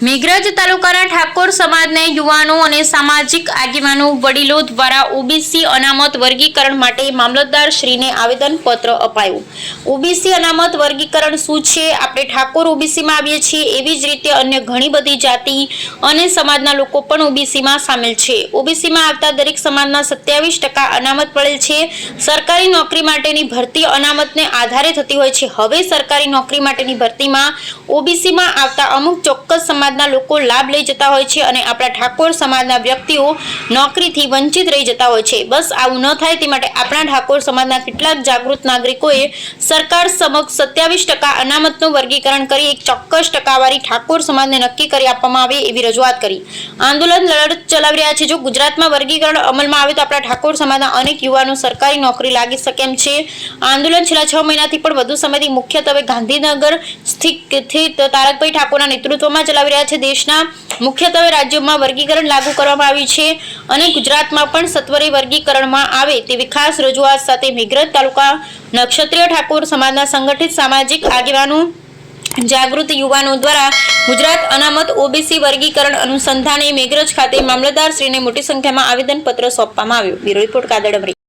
મેઘરજ તાલુકાના ઠાકોર સમાજના યુવાનો અને સામાજિક આગેવાનો વડીલો દ્વારા ઓબીસી અનામત વર્ગીકરણ માટે મામલતદાર શ્રીને આવેદનપત્ર અપાયું। ઓબીસી અનામત વર્ગીકરણ શું છે? આપણે ઠાકોર ઓબીસીમાં આવીએ છીએ, એવી જ રીતે અન્ય ઘણી બધી જાતિ અને સમાજના લોકો પણ ઓબીસીમાં સામેલ છે। ઓબીસીમાં આવતા દરેક સમાજના 27% અનામત મળેલ છે। સરકારી નોકરી માટેની ભરતી અનામતને આધારે થતી હોય છે। હવે સરકારી નોકરી માટેની ભરતીમાં ઓબીસીમાં આવતા અમુક ચોક્કસ સમાજના લોકો લાભ લઈ જતા હોય છે અને આપણા ઠાકોર સમાજના વ્યક્તિઓ નોકરીથી વંચિત રહી જતા હોય છે। બસ આવું ન થાય તે માટે આપણા ઠાકોર સમાજના કેટલાક જાગૃત નાગરિકોએ સરકાર સમક્ષ 27% અનામતનું વર્ગીકરણ કરી એક ચોક્કસ ટકાવારી ઠાકોર સમાજને નક્કી કરી આપવામાં આવે એવી રજૂઆત કરી આંદોલન લડત ચલાવી રહ્યા છે। જો ગુજરાતમાં વર્ગીકરણ અમલમાં આવે તો આપણા ઠાકોર સમાજના અનેક યુવાનો સરકારી નોકરી લાગી શકે એમ છે। આંદોલન છેલ્લા 6 મહિનાથી પણ વધુ સમયથી મુખ્યત્વે ગાંધીનગર સ્થિત તારકભાઈ ઠાકોરના નેતૃત્વમાં ચલાવી રહ્યા છે। દેશના મુખ્યત્વે રાજ્યોમાં વર્ગીકરણ લાગુ કરવામાં આવ્યું છે અને ગુજરાતમાં પણ સત્વરે વર્ગીકરણમાં આવે તેવી ખાસ રજૂઆત સાથે મેઘરજ તાલુકા નક્ષત્રીય ઠાકોર સમાજના સંગઠિત સામાજિક આગેવાનો જાગૃત યુવાનો દ્વારા ગુજરાત અનામત ઓબીસી વર્ગીકરણ અનુસંધાને મેઘરજ ખાતે મામલતદાર શ્રીને મોટી સંખ્યામાં આવેદનપત્ર સોંપવામાં આવ્યું। Bureau report Kadad Amreli.